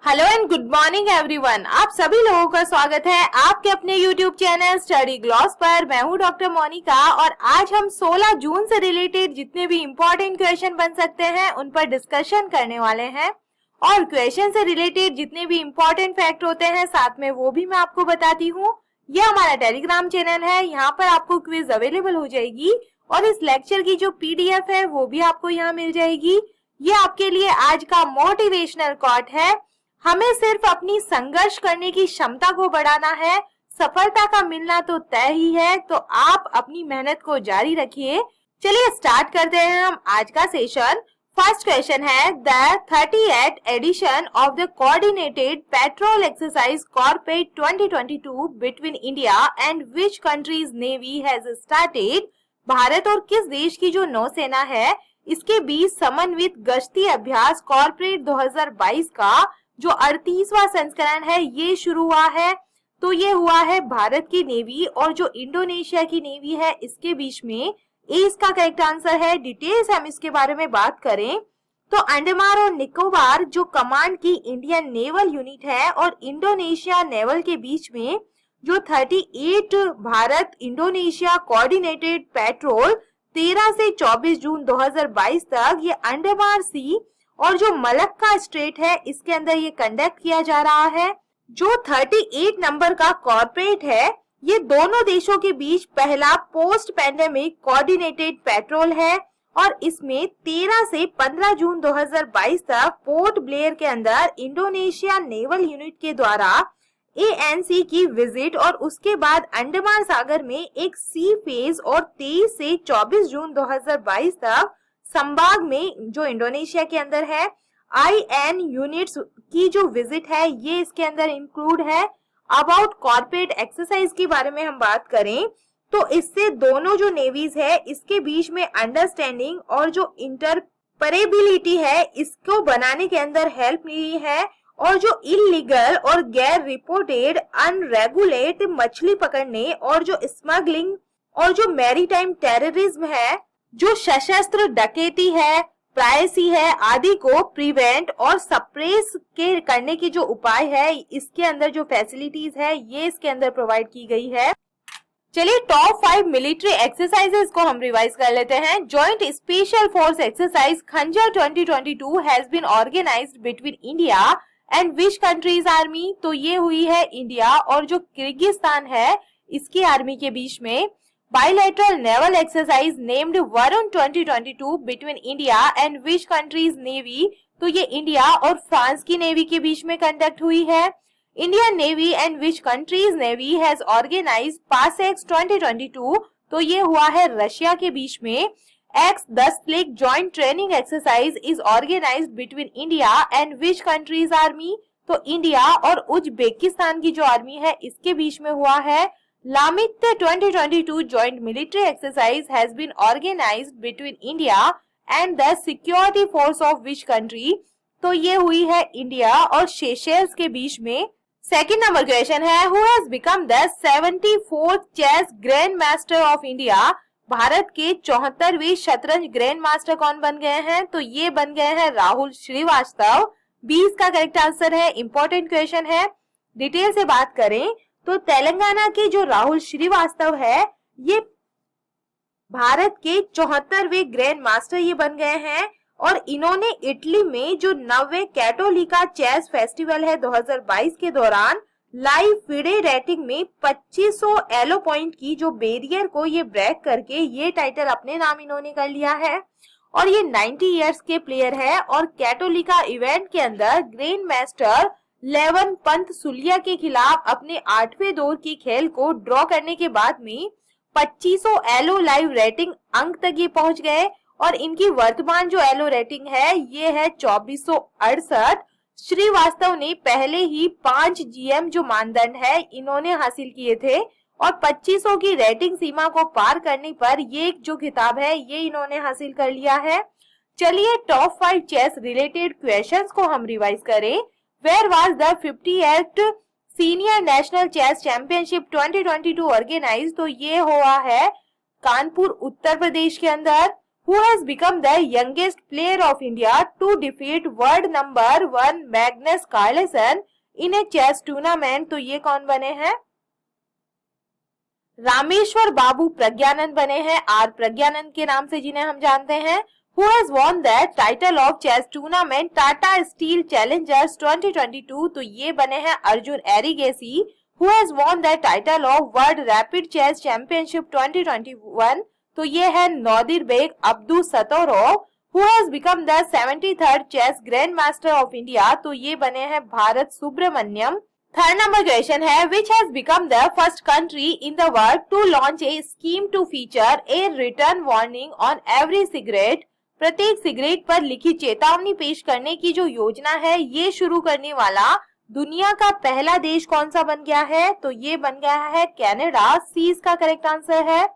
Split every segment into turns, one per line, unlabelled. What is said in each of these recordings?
Hello and good morning everyone. आप सभी लोगों का स्वागत है आपके अपने यूट्यूब चैनल स्टडी ग्लॉस पर। मैं हूं डॉक्टर मोनिका और आज हम 16 जून से रिलेटेड जितने भी इम्पोर्टेंट क्वेश्चन बन सकते हैं उन पर डिस्कशन करने वाले हैं और क्वेश्चन से रिलेटेड जितने भी इम्पोर्टेंट फैक्ट होते हैं साथ में वो भी मैं आपको बताती हूँ। ये हमारा टेलीग्राम चैनल है, यहाँ पर आपको क्विज अवेलेबल हो जाएगी और इस लेक्चर की जो पीडीएफ है वो भी आपको यहाँ मिल जाएगी। ये आपके लिए आज का मोटिवेशनल कोट है। हमें सिर्फ अपनी संघर्ष करने की क्षमता को बढ़ाना है, सफलता का मिलना तो तय ही है, तो आप अपनी मेहनत को जारी रखिए। चलिए स्टार्ट करते हैं हम आज का सेशन। फर्स्ट क्वेश्चन है द 38th edition of the coordinated patrol exercise CORPAT 2022 between India and which countries navy has started. Bharat और किस देश की जो नौसेना है इसके बीच समन्वित गश्ती अभ्यास कॉर्पोरेट 2022 का जो 38वां संस्करण है ये शुरू हुआ है। तो ये हुआ है भारत की नेवी और जो इंडोनेशिया की नेवी है इसके बीच में। ए इसका करेक्ट आंसर है। डिटेल्स हम इसके बारे में बात करें तो अंडमान और निकोबार जो कमांड की इंडियन नेवल यूनिट है और इंडोनेशिया नेवल के बीच में जो 38 भारत इंडोनेशिया कोऑर्डिनेटेड पेट्रोल 13 से 24 जून 2022 तक ये अंडमान सी और जो मलक्का स्ट्रेट है इसके अंदर ये कंडक्ट किया जा रहा है। जो 38 नंबर का कॉर्पोरेट है ये दोनों देशों के बीच पहला पोस्ट पैंडेमिक कोऑर्डिनेटेड पेट्रोल है और इसमें 13 से 15 जून 2022 तक पोर्ट ब्लेयर के अंदर इंडोनेशिया नेवल यूनिट के द्वारा ANC की विजिट और उसके बाद अंडमान सागर में एक सी फेज और 23 से 24 जून 2022 तक संभाग में जो इंडोनेशिया के अंदर है IN यूनिट्स की जो विजिट है ये इसके अंदर इंक्लूड है। अबाउट कॉर्पोरेट एक्सरसाइज के बारे में हम बात करें तो इससे दोनों जो नेवीज है इसके बीच में अंडरस्टैंडिंग और जो इंटरपरेबिलिटी है इसको बनाने के अंदर हेल्प मिली है और जो इलीगल और गैर रिपोर्टेड अनरेगुलेट मछली पकड़ने और जो स्मगलिंग और जो मैरीटाइम टेररिज्म है, जो सशस्त्र डकैती है, प्राइसी है आदि को प्रिवेंट और सप्रेस के करने की जो उपाय है इसके अंदर जो फैसिलिटीज है ये इसके अंदर प्रोवाइड की गई है। चलिए टॉप 5 मिलिट्री एक्सरसाइजेस को हम रिवाइज कर लेते हैं। Joint special force exercise Khanjar 2022 has been organised between India and which countries army. तो ये हुई है इंडिया और जो किर्गिस्तान है इसकी आर्मी के बीच में। Bilateral naval exercise named Varun 2022 between India and which countries navy. तो ये इंडिया और फ्रांस की नेवी के बीच में कंडक्ट हुई है। Indian navy and which countries navy has organised PASSEX 2022। तो ये हुआ है रशिया के बीच में। X-10 Lake joint training exercise is organized between India and which country's army। तो इंडिया और उज्बेकिस्तान की जो आर्मी है इसके बीच में हुआ है। लामित 2022 joint military exercise has been organized between India and the security force of which country। तो ये हुई है इंडिया और सेशेल्स के बीच में। सेकंड नंबर क्वेश्चन है who has become the 74th chess grand master of India. Bharat के 74वें शतरंज ग्रैंड मास्टर कौन बन गए हैं। तो ये बन गए हैं राहुल श्रीवास्तव। 20 का करेक्ट आंसर है। इंपॉर्टेंट क्वेश्चन है। डिटेल से बात करें तो तेलंगाना के जो राहुल श्रीवास्तव है ये भारत के 74वें ग्रैंड मास्टर ये बन गए हैं और इन्होंने इटली में जो 9वें कैटोलिका चेस फेस्टिवल है 2022 के दौरान लाइव फिडे रेटिंग में 2500 एलो पॉइंट की जो बैरियर को ये ब्रेक करके ये टाइटल अपने नाम इन्होंने कर लिया है और ये 90 इयर्स के प्लेयर है और कैटोलिका इवेंट के अंदर ग्रैंड मास्टर लेवन पंत सुलिया के खिलाफ अपने 8वें दौर की खेल को ड्रॉ करने के बाद में 2500 एलो लाइव रेटिंग अंक तक ये पहुंच गए और इनकी वर्तमान जो एलो रेटिंग है ये है 2468। श्रीवास्तव ने पहले ही 5 GM जो मानदंड है इन्होंने हासिल किए थे और 2500 की रेटिंग सीमा को पार करने पर ये जो खिताब है ये इन्होंने हासिल कर लिया है। चलिए टॉप 5 चेस रिलेटेड क्वेश्चंस को हम रिवाइज करें। Where was the 50th senior national chess championship 2022 organise. तो ये हुआ है कानपुर उत्तर प्रदेश के अंदर। Who has become the youngest player of India to defeat world number 1 Magnus Carlsen in a chess tournament? तो ये कौन बने हैं? रामेश्वर बाबू प्रज्ञानंद बने हैं, आर प्रज्ञानंद के नाम से जिन्हें हम जानते हैं। Who has won the title of chess tournament Tata Steel Challengers 2022? तो ये बने हैं Arjun Erigaisi. Who has won the title of World Rapid Chess Championship 2021? तो ये है नौदिरबेग Abdu सतोरोव। Who has become the 73rd chess grandmaster of India? तो ये बने हैं Bharath Subramaniyam. Third number question है, which has become the first country in the world to launch a scheme to feature a written warning on every cigarette? प्रत्येक cigarette पर लिखित चेतावनी पेश करने की जो योजना है, ये शुरू करने वाला दुनिया का पहला देश कौन सा बन गया है? तो ये बन गया है कनाडा। सी इसका करेक्ट आंसर है।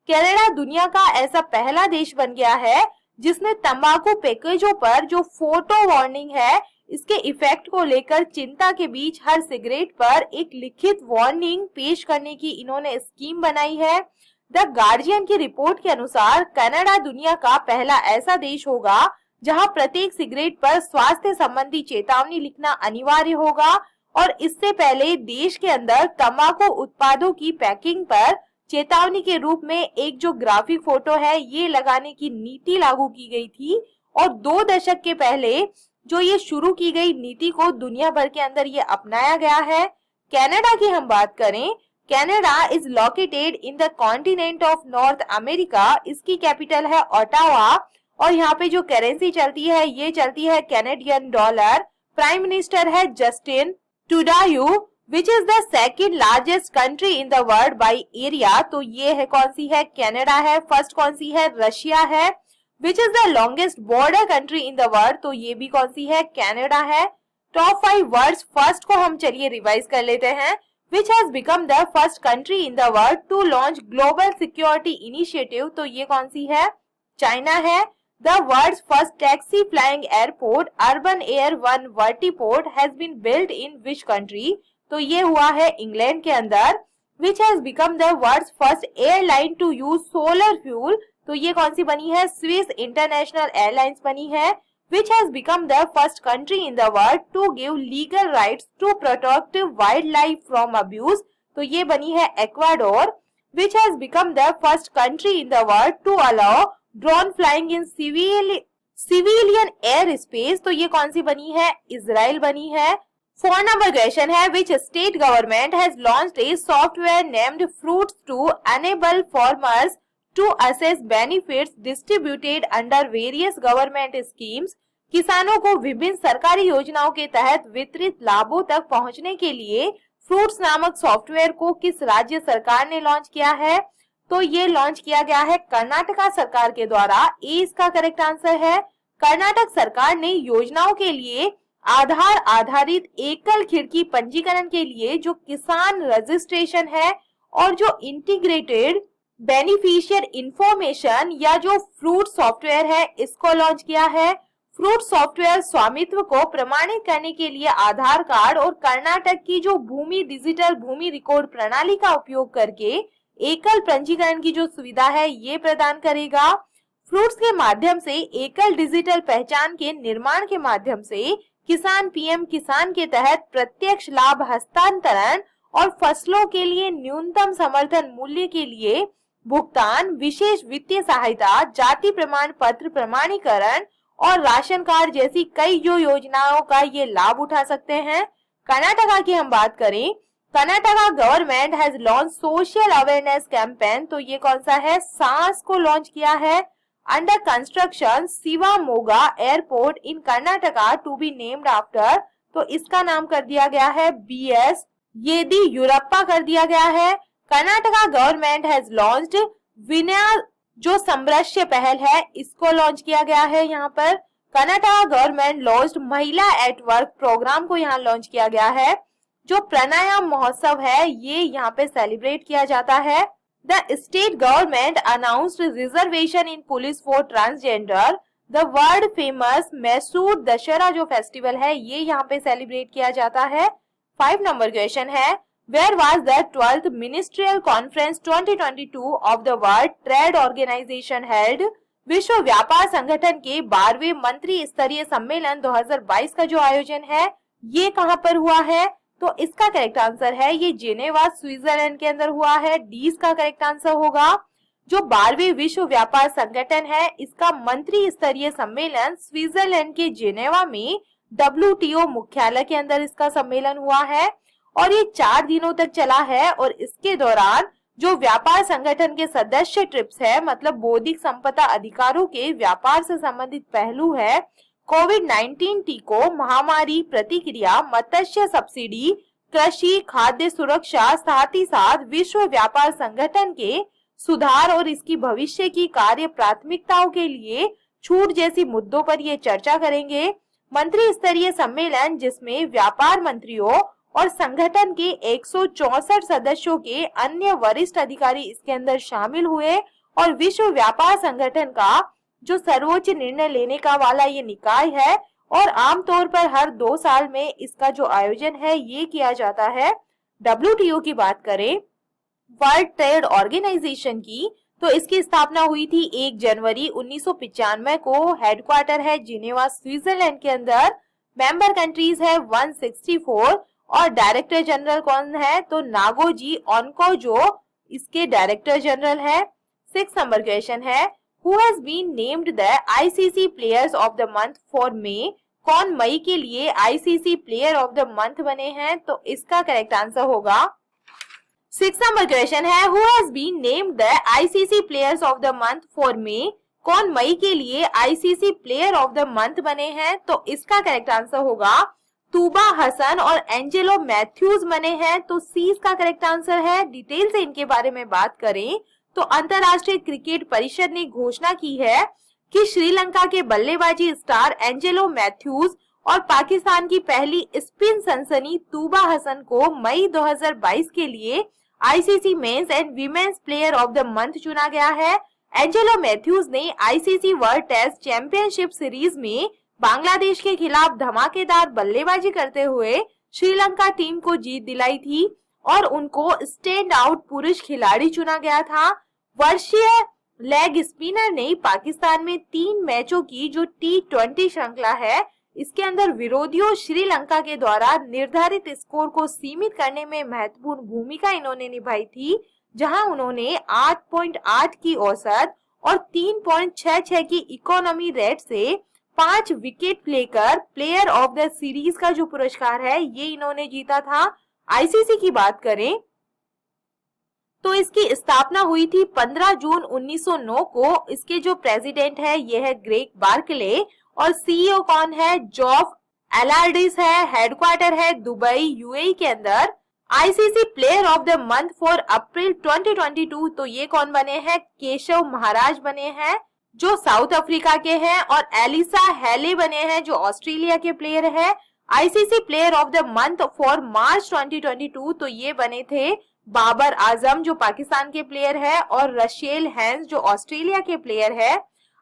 कनाडा दुनिया का ऐसा पहला देश बन गया है जिसने तंबाकू पैकेजों पर जो फोटो वार्निंग है, इसके इफेक्ट को लेकर चिंता के बीच हर सिगरेट पर एक लिखित वार्निंग पेश करने की इन्होंने स्कीम बनाई है। द गार्जियन की रिपोर्ट के अनुसार कनाडा दुनिया का पहला ऐसा देश होगा जहां प्रत्येक सिगरेट पर स्वास्थ्य संबंधी चेतावनी लिखना अनिवार्य होगा और इससे पहले देश के अंदर तंबाकू उत्पादों की पैकिंग पर चेतावनी के रूप में एक जो ग्राफिक फोटो है, ये लगाने की नीति लागू की गई थी और 2 दशक के पहले जो ये शुरू की गई नीति को दुनिया भर के अंदर ये अपनाया गया है। कनाडा की हम बात करें, Canada is located in the continent of north America. इसकी कैपिटल है ओटावा और यहाँ पे जो करेंसी चलती है, ये चलती है कैनेडियन डॉलर। प्राइम मिनिस्टर है Justin Trudeau. Which is the second largest country in the world by area? तो ये है कौन सी है? कनाडा है। फर्स्ट कौन सी है? रशिया है। Which is the longest border country in the world? तो ये भी कौन सी है? कनाडा है। टॉप 5 वर्ड्स फर्स्ट को हम चलिए रिवाइज कर लेते हैं। Which has become the first country in the world to launch global security initiative? तो ये कौन सी है? चाइना है। The world's first taxi flying airport, Urban Air One Vertiport, has been built in which country? तो ये हुआ है England के अंदर। Which has become the world's first airline to use solar fuel? तो ये कौन सी बनी है? स्विस इंटरनेशनल एयरलाइंस बनी है। Which has become the first country in the world to give legal rights to protect wildlife from abuse? तो ये बनी है Ecuador. Which has become the first country in the world to allow drone flying in civilian airspace? तो ये कौन सी बनी है? Israel बनी है। 4 नंबर क्वेश्चन है, which state government has launched a software named Fruits to enable farmers to assess benefits distributed under various government schemes? किसानों को विभिन्न सरकारी योजनाओं के तहत वितरित लाभों तक पहुंचने के लिए फ्रूट्स नामक सॉफ्टवेयर को किस राज्य सरकार ने लॉन्च किया है? तो ये लॉन्च किया गया है कर्नाटका सरकार के द्वारा। ए इसका करेक्ट आंसर है। कर्नाटक सरकार ने योजनाओं के लिए आधार आधारित एकल खिड़की पंजीकरण के लिए जो किसान रजिस्ट्रेशन है और जो इंटीग्रेटेड बेनिफिशियर इंफॉर्मेशन या जो फ्रूट सॉफ्टवेयर है, इसको लॉन्च किया है। फ्रूट सॉफ्टवेयर स्वामित्व को प्रमाणित करने के लिए आधार कार्ड और कर्नाटक की जो भूमि डिजिटल भूमि रिकॉर्ड प्रणाली का उपयोग करके एकल पंजीकरण की जो सुविधा है, ये प्रदान करेगा। फ्रूट्स के माध्यम से एकल डिजिटल पहचान के निर्माण के माध्यम से किसान पीएम किसान के तहत प्रत्यक्ष लाभ हस्तांतरण और फसलों के लिए न्यूनतम समर्थन मूल्य के लिए भुगतान, विशेष वित्तीय सहायता, जाति प्रमाण पत्र प्रमाणीकरण और राशन कार्ड जैसी कई जो योजनाओं का ये लाभ उठा सकते हैं। कर्नाटका की हम बात करें, Karnataka government has launch social awareness campaign. तो ये कौन सा है? सांस को लॉन्च किया है। Under construction Shivamogga airport in Karnataka to be named after. तो इसका नाम कर दिया गया है BS येदियुरप्पा कर दिया गया है। Karnataka government has launched Vinaya जो समरस्य पहल है, इसको लॉन्च किया गया है। यहाँ पर कर्नाटका गवर्नमेंट लॉन्च्ड महिला एट वर्क प्रोग्राम को यहाँ लॉन्च किया गया है। जो प्राणायाम महोत्सव है, ये यहाँ पे सेलिब्रेट किया जाता है। The state government announced reservation in police for transgender. The world famous Mysore Dussehra जो फेस्टिवल है, ये यहाँ पे सेलिब्रेट किया जाता है। 5 नंबर क्वेश्चन है, Where was the 12th Ministerial Conference 2022 of the World Trade Organization held? विश्व व्यापार संगठन के 12वें मंत्री स्तरीय सम्मेलन 2022 का जो आयोजन है ये कहां पर हुआ है? तो इसका करेक्ट आंसर है ये जेनेवा स्विट्जरलैंड के अंदर हुआ है। डी इसका करेक्ट आंसर होगा। जो 12वें विश्व व्यापार संगठन है इसका मंत्री स्तरीय सम्मेलन स्विट्जरलैंड के जेनेवा में WTO मुख्यालय के अंदर इसका सम्मेलन हुआ है और ये 4 दिनों तक चला है। और इसके दौरान जो व्यापार संगठन के सदस्य ट्रिप्स है, मतलब बौद्धिक संपदा अधिकारों के व्यापार से संबंधित पहलू है, कोविड-19 टीकों, महामारी प्रतिक्रिया, मत्स्य सब्सिडी, कृषि, खाद्य सुरक्षा, साथ ही साथ विश्व व्यापार संगठन के सुधार और इसकी भविष्य की कार्य प्राथमिकताओं के लिए छूट जैसी मुद्दों पर ये चर्चा करेंगे। मंत्री स्तरीय सम्मेलन जिसमें व्यापार मंत्रियों और संगठन के 164 सदस्यों के अन्य वरिष्ठ अधिकारी इसके अंदर शामिल हुए और विश्व व्यापार संगठन का जो सर्वोच्च निर्णय लेने का वाला ये निकाय है और आमतौर पर हर 2 साल में इसका जो आयोजन है ये किया जाता है। WTO की बात करें, वर्ल्ड ट्रेड ऑर्गेनाइजेशन की, तो इसकी स्थापना हुई थी 1 जनवरी 1995 को। हेडक्वार्टर है जिनेवा स्विट्जरलैंड के अंदर। मेंबर कंट्रीज है 164 और डायरेक्टर जनरल कौन है? तो नागोजी ओनको जो इसके डायरेक्टर जनरल है। 6 नंबर क्वेश्चन है, who has been named the ICC players of the month for May? कौन मई के लिए ICC player of the month बने हैं? तो इसका करेक्ट आंसर होगा 6 नंबर क्वेश्चन है, who has been named the ICC players of the month for May? कौन मई के लिए ICC player of the month बने हैं? तो इसका करेक्ट आंसर होगा तूबा हसन और एंजेलो मैथ्यूज बने हैं। तो सी इसका करेक्ट आंसर है। डिटेल से इनके बारे में बात करें तो अंतरराष्ट्रीय क्रिकेट परिषद ने घोषणा की है कि श्रीलंका के बल्लेबाजी स्टार एंजेलो मैथ्यूज और पाकिस्तान की पहली स्पिन सनसनी तूबा हसन को मई 2022 के लिए ICC men's and women's player of the month चुना गया है। एंजेलो मैथ्यूज ने ICC world test championship series में बांग्लादेश के खिलाफ धमाकेदार बल्लेबाजी करते हुए श्रीलंका टीम को जीत दिलाई थी और उनको स्टैंड आउट पुरुष खिलाड़ी चुना गया था। वर्षीय लेग स्पिनर ने पाकिस्तान में 3 मैचों की जो T20 श्रृंखला है इसके अंदर विरोधियों श्रीलंका के द्वारा निर्धारित स्कोर को सीमित करने में महत्वपूर्ण भूमिका इन्होंने निभाई थी, जहां उन्होंने 8.8 की औसत और 3.66 की इकोनॉमी रेट से 5 विकेट लेकर प्लेयर ऑफ द सीरीज का जो पुरस्कार है ये इन्होंने जीता था। ICC की बात करें तो इसकी स्थापना हुई थी 15 जून 1909 को। इसके जो प्रेसिडेंट है ये है ग्रेग बार्कले और CEO कौन है? जॉफ एलार्डिस है। हेडक्वार्टर है दुबई UAE के अंदर। ICC player of the month for अप्रैल 2022 तो ये कौन बने हैं? केशव महाराज बने हैं जो साउथ अफ्रीका के हैं और एलिसा हेले बने हैं जो ऑस्ट्रेलिया के प्लेयर है। ICC player of the month for March 2022 तो ये बने थे बाबर आजम जो पाकिस्तान के प्लेयर है और रशेल हैंस जो ऑस्ट्रेलिया के प्लेयर है।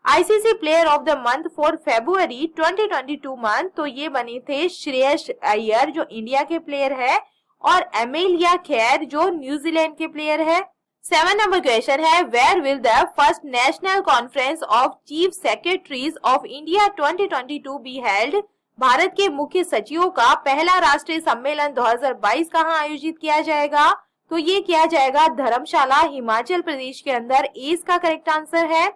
ICC player of the month for February 2022 month तो ये बने थे श्रेयस अय्यर जो इंडिया के प्लेयर है और एमेलिया खैर जो न्यूजीलैंड के प्लेयर है। 7 नंबर क्वेश्चन है, where will the first national conference of chief secretaries of India 2022 be held? Bharat के मुख्य सचिवों का पहला राष्ट्रीय सम्मेलन 2022 कहां आयोजित किया जाएगा? तो ये किया जाएगा धर्मशाला हिमाचल प्रदेश के अंदर। ए इसका करेक्ट आंसर है।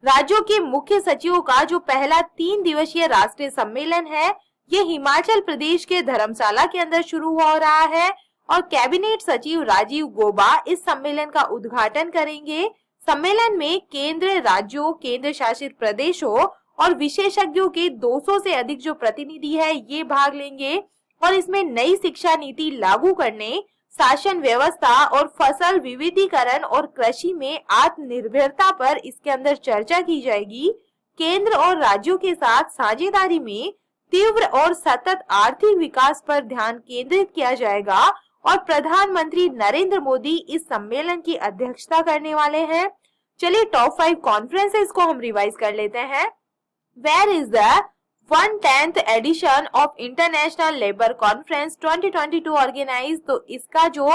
राज्यों के मुख्य सचिवों का जो पहला 3 दिवसीय राष्ट्रीय सम्मेलन है ये हिमाचल प्रदेश के धर्मशाला के अंदर शुरू हो रहा है और कैबिनेट सचिव राजीव गौबा इस सम्मेलन का उद्घाटन करेंगे। सम्मेलन में केंद्र, राज्यों, केंद्र शासित प्रदेशों और विशेषज्ञों के 200 से अधिक जो प्रतिनिधि है ये भाग लेंगे और इसमें नई शिक्षा नीति लागू करने, शासन व्यवस्था और फसल विविधीकरण और कृषि में आत्मनिर्भरता पर इसके अंदर चर्चा की जाएगी। केंद्र और राज्यों के साथ साझेदारी में तीव्र और सतत आर्थिक विकास पर ध्यान केंद्रित किया जाएगा और प्रधानमंत्री नरेंद्र मोदी इस सम्मेलन की अध्यक्षता करने वाले हैं। चलिए टॉप 5 कॉन्फ्रेंसेस को हम रिवाइज कर लेते हैं। Where is the 110th edition of international labour conference 2022 organise? तो इसका जो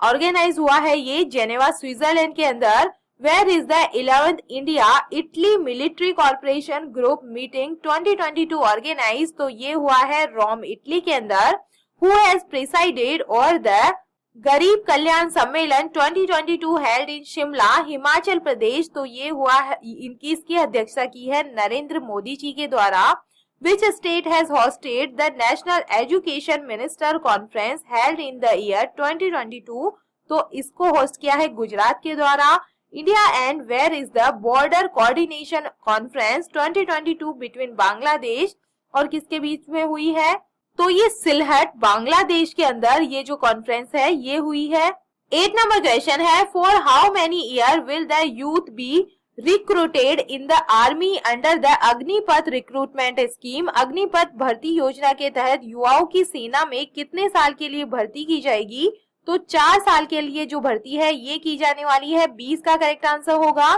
ऑर्गेनाइज हुआ है ये जेनेवा स्विट्जरलैंड के अंदर। Where is the 11th India Italy military corporation group meeting 2022 organise, तो ये हुआ है रोम इटली के अंदर। Who has presided over the Garib Kalyan Sammelan 2022 held in Shimla Himachal Pradesh, तो ये हुआ है इसकी अध्यक्षता की है नरेंद्र मोदी जी के द्वारा। Which state has hosted the national education minister conference held in the year 2022, तो इसको होस्ट किया है गुजरात के द्वारा। India and where is the border coordination conference 2022 between Bangladesh, और किसके बीच में हुई है, तो ये सिलहट बांग्लादेश के अंदर ये जो कॉन्फ्रेंस है ये हुई है। 8 नंबर क्वेश्चन है, for how many year will the youth be recruited in the army under the Agnipath recruitment scheme. Agnipath भर्ती योजना के तहत युवाओं की सेना में कितने साल के लिए भर्ती की जाएगी, तो 4 साल के लिए जो भर्ती है ये की जाने वाली है। 20 का करेक्ट आंसर होगा।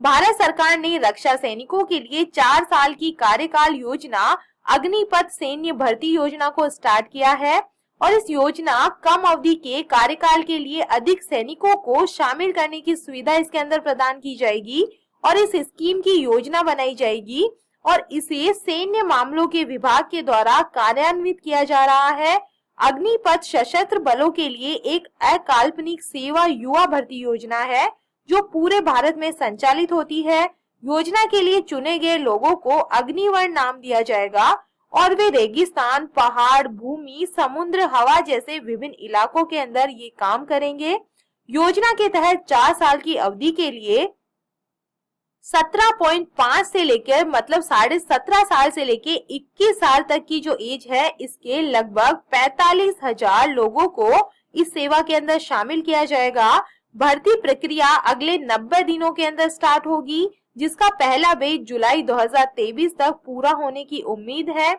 भारत सरकार ने रक्षा सैनिकों के लिए 4 साल की कार्यकाल योजना अग्निपथ सैन्य भर्ती योजना को स्टार्ट किया है, और इस योजना कम अवधि के कार्यकाल के लिए अधिक सैनिकों को शामिल करने की सुविधा इसके अंदर प्रदान की जाएगी, और इस स्कीम की योजना बनाई जाएगी और इसे सैन्य मामलों के विभाग के द्वारा कार्यान्वित किया जा रहा है। अग्निपथ सशस्त्र बलों के लिए एक अकाल्पनिक सेवा युवा भर्ती योजना है जो पूरे भारत में संचालित होती है। योजना के लिए चुने गए लोगों को अग्निवर्ण नाम दिया जाएगा और वे रेगिस्तान, पहाड़, भूमि, समुद्र, हवा जैसे विभिन्न इलाकों के अंदर ये काम करेंगे। योजना के तहत 4 साल की अवधि के लिए 17.5 से लेकर मतलब 17.5 साल से लेकर 21 साल तक की जो एज है इसके लगभग 45,000 लोगों को इस सेवा के अंदर शामिल किया जाएगा। भर्ती प्रक्रिया अगले 90 दिनों के अंदर स्टार्ट होगी, जिसका पहला बैच जुलाई 2023 तक पूरा होने की उम्मीद है।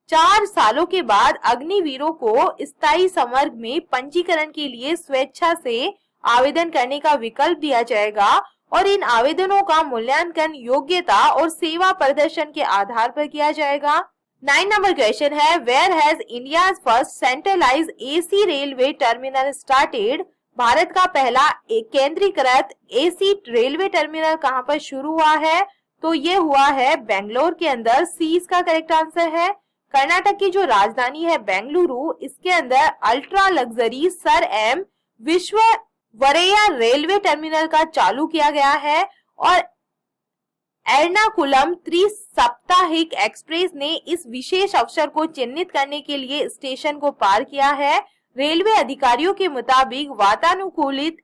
4 सालों के बाद अग्निवीरों को स्थायी समर्ग में पंजीकरण के लिए स्वेच्छा से आवेदन करने का विकल्प दिया जाएगा और इन आवेदनों का मूल्यांकन योग्यता और सेवा प्रदर्शन के आधार पर किया जाएगा। 9 नंबर क्वेश्चन है, where has India's first centralised AC railway terminal started. भारत का पहला एक केंद्रीकृत एसी रेलवे टर्मिनल कहां पर शुरू हुआ है, तो ये हुआ है बेंगलोर के अंदर। सी इसका करेक्ट आंसर है। कर्नाटक की जो राजधानी है बेंगलुरु, इसके अंदर ultra luxury sir M Visvesvaraya railway terminal का चालू किया गया है और एर्नाकुलम त्रिसाप्ताहिक एक्सप्रेस ने इस विशेष अवसर को चिन्हित करने के लिए स्टेशन को पार किया है। रेलवे अधिकारियों के मुताबिक वातानुकूलित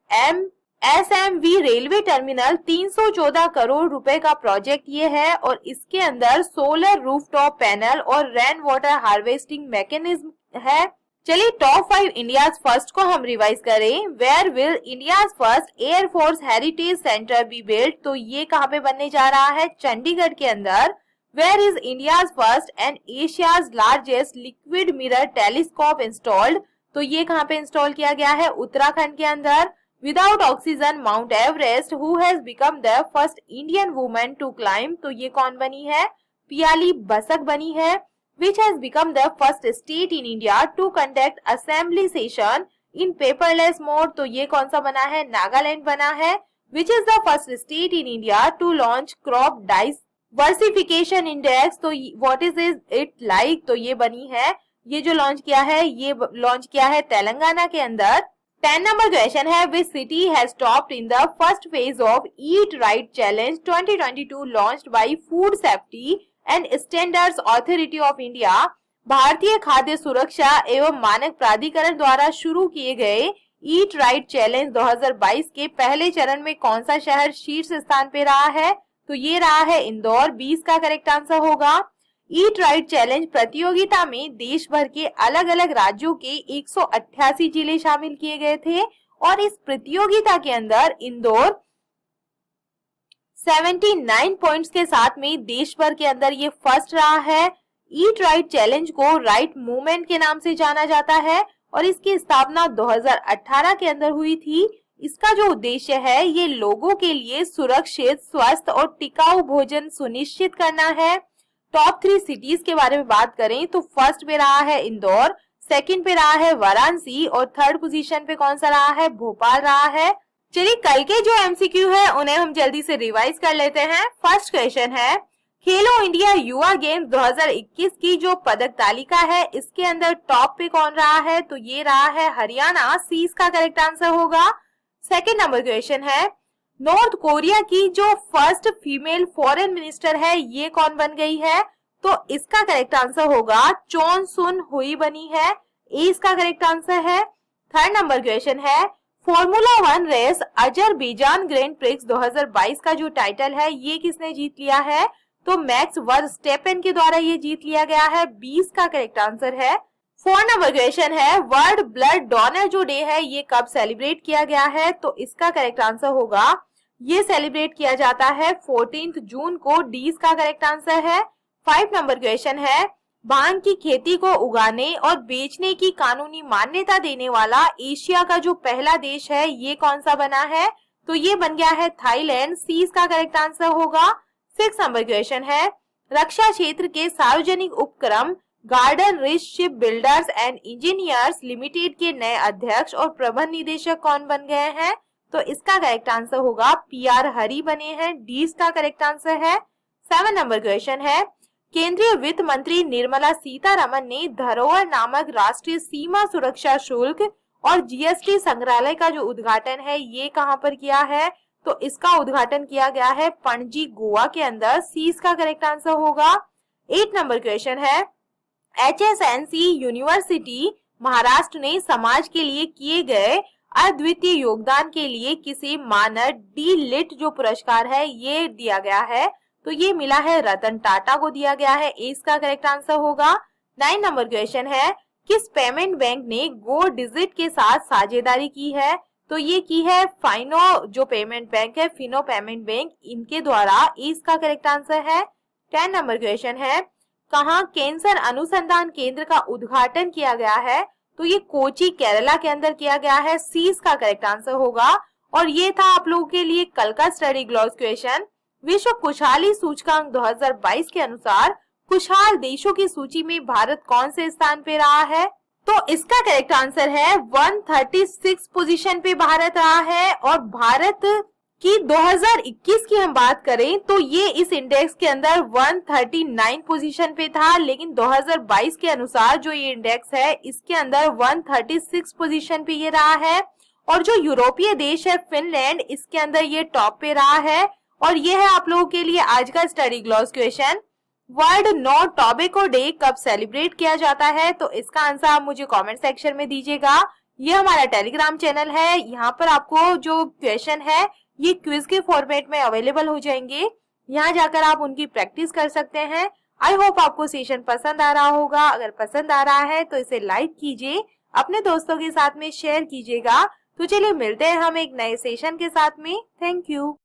एसएमवी रेलवे टर्मिनल 314 करोड़ रुपए का प्रोजेक्ट ये है और इसके अंदर सोलर रूफटॉप पैनल और रेन वाटर हार्वेस्टिंग मैकेनिज्म है। चलिए टॉप 5 इंडियाज फर्स्ट को हम रिवाइज करें। Where will India's first air force heritage centre be built, तो ये कहाँ पे बनने जा रहा है, चंडीगढ़ के अंदर। Where is India's first and Asia's largest liquid mirror telescope installed, तो ये कहाँ पे इंस्टॉल किया गया है, उत्तराखंड के अंदर। Without oxygen mount Everest, who has become the first Indian women to climb, तो ये कौन बनी है, पियाली बसक बनी है। Which has become the first state in India to conduct assembly session in paperless mode, तो ये कौन सा बना है, नागालैंड बना है। Which is the first state in India to launch crop diversification index, तो व्हाट इज इट लाइक, तो ये बनी है, ये जो लॉन्च किया है ये लॉन्च किया है तेलंगाना के अंदर। 10 नंबर क्वेश्चन है, which city has topped in the first phase of eat right challenge 2022 launched by food safety and standards authority of India. भारतीय खाद्य सुरक्षा एवं मानक प्राधिकरण द्वारा शुरू किए गए ईट राइट चैलेंज 2022 के पहले चरण में कौन सा शहर शीर्ष स्थान पे रहा है, तो ये रहा है इंदौर। 20 का करेक्ट आंसर होगा। ईट राइट चैलेंज प्रतियोगिता में देश भर के अलग अलग राज्यों के 188 जिले शामिल किए गए थे और इस प्रतियोगिता के अंदर इंदौर 79 पॉइंट्स के साथ में देश भर के अंदर ये फर्स्ट रहा है। ईट राइट चैलेंज को राइट मूवमेंट के नाम से जाना जाता है और इसकी स्थापना 2018 के अंदर हुई थी। इसका जो उद्देश्य है ये लोगों के लिए सुरक्षित, स्वस्थ और टिकाऊ भोजन सुनिश्चित करना है। टॉप 3 सिटीज के बारे में बात करें तो फर्स्ट पे रहा है इंदौर, सेकंड पे रहा है वाराणसी और थर्ड पोजीशन पे कौन सा रहा है, भोपाल रहा है। चलिए कल के जो एमसीक्यू है उन्हें हम जल्दी से रिवाइज कर लेते हैं। फर्स्ट क्वेश्चन है, खेलो इंडिया युवा गेम्स 2021 की जो पदक तालिका है इसके अंदर टॉप पे कौन रहा है? तो ये रहा है हरियाणा। सी इसका करेक्ट आंसर होगा। सेकेंड नंबर क्वेश्चन है, नॉर्थ कोरिया की जो फर्स्ट फीमेल फॉरेन मिनिस्टर है ये कौन बन गई है? तो इसका करेक्ट आंसर होगा चोन सुन हुई बनी है। ए इसका करेक्ट आंसर है। थर्ड नंबर क्वेश्चन है, formula 1 race Azerbaijan grand prix 2022 का जो टाइटल है ये किसने जीत लिया है? तो मैक्स वर्स्टेपेन के द्वारा ये जीत लिया गया है। 20 का करेक्ट आंसर है। फोर्थ नंबर क्वेश्चन है, वर्ल्ड ब्लड डोनर जो डे है ये कब सेलिब्रेट किया गया है? तो इसका करेक्ट आंसर होगा, ये सेलिब्रेट किया जाता है 14 जून को। डी इसका करेक्ट आंसर है। 5 नंबर क्वेश्चन है, भांग की खेती को उगाने और बेचने की कानूनी मान्यता देने वाला एशिया का जो पहला देश है ये कौन सा बना है? तो ये बन गया है थाईलैंड। सी इसका करेक्ट आंसर होगा। 6 नंबर क्वेश्चन है, रक्षा क्षेत्र के सार्वजनिक उपक्रम garden rich ship builders and engineers limited के नए अध्यक्ष और प्रबंध निदेशक कौन बन गए हैं? तो इसका करेक्ट आंसर होगा पीआर हरी बने हैं। डी इसका करेक्ट आंसर है। 7 नंबर क्वेश्चन है, केंद्रीय वित्त मंत्री निर्मला सीतारमन ने धरोहर नामक राष्ट्रीय सीमा सुरक्षा शुल्क और जीएसटी संग्रहालय का जो उद्घाटन है ये कहां पर किया है? तो इसका उद्घाटन किया गया है पणजी गोवा के अंदर। सी इसका करेक्ट आंसर होगा। 8 नंबर क्वेश्चन है, HSNC यूनिवर्सिटी महाराष्ट्र ने समाज के लिए किए गए अद्वितीय योगदान के लिए किसे मानद डी लिट जो पुरस्कार है ये दिया गया है? तो ये मिला है रतन टाटा को दिया गया है। ए इसका करेक्ट आंसर होगा। 9 नंबर क्वेश्चन है, किस पेमेंट बैंक ने गो डिजिट के साथ साझेदारी की है? तो ये की है फाइनो जो पेमेंट बैंक है, फिनो पेमेंट बैंक, इनके द्वारा। ए इसका करेक्ट आंसर है। 10 नंबर क्वेश्चन है, कहाँ कैंसर अनुसंधान केंद्र का उद्घाटन किया गया है? तो ये कोची केरला के अंदर किया गया है। सी इसका करेक्ट आंसर होगा। और ये था आप लोगों के लिए कल का स्टडी ग्लॉस क्वेश्चन। विश्व खुशहाली सूचकांक 2022 के अनुसार खुशहाल देशों की सूची में भारत कौन से स्थान पे रहा है? तो इसका करेक्ट आंसर है 136 पोजीशन पे भारत रहा है। और भारत की 2021 की हम बात करें तो ये इस इंडेक्स के अंदर 139 पोजीशन पे था, लेकिन 2022 के अनुसार जो ये इंडेक्स है इसके अंदर 136 पोजीशन पे ये रहा है। और जो यूरोपीय देश है फिनलैंड, इसके अंदर ये टॉप पे रहा है। और ये है आप लोगों के लिए आज का study gloss question. World no tobacco day कब सेलिब्रेट किया जाता है? तो इसका आंसर आप मुझे कमेंट सेक्शन में दीजिएगा। ये हमारा टेलीग्राम चैनल है, यहाँ पर आपको जो क्वेश्चन है ये क्विज के फॉर्मेट में अवेलेबल हो जाएंगे। यहाँ जाकर आप उनकी प्रैक्टिस कर सकते हैं। आई होप आपको सेशन पसंद आ रहा होगा। अगर पसंद आ रहा है तो इसे लाइक कीजिए, अपने दोस्तों के साथ में शेयर कीजिएगा। तो चलिए मिलते हैं हम एक नए सेशन के साथ में। Thank you.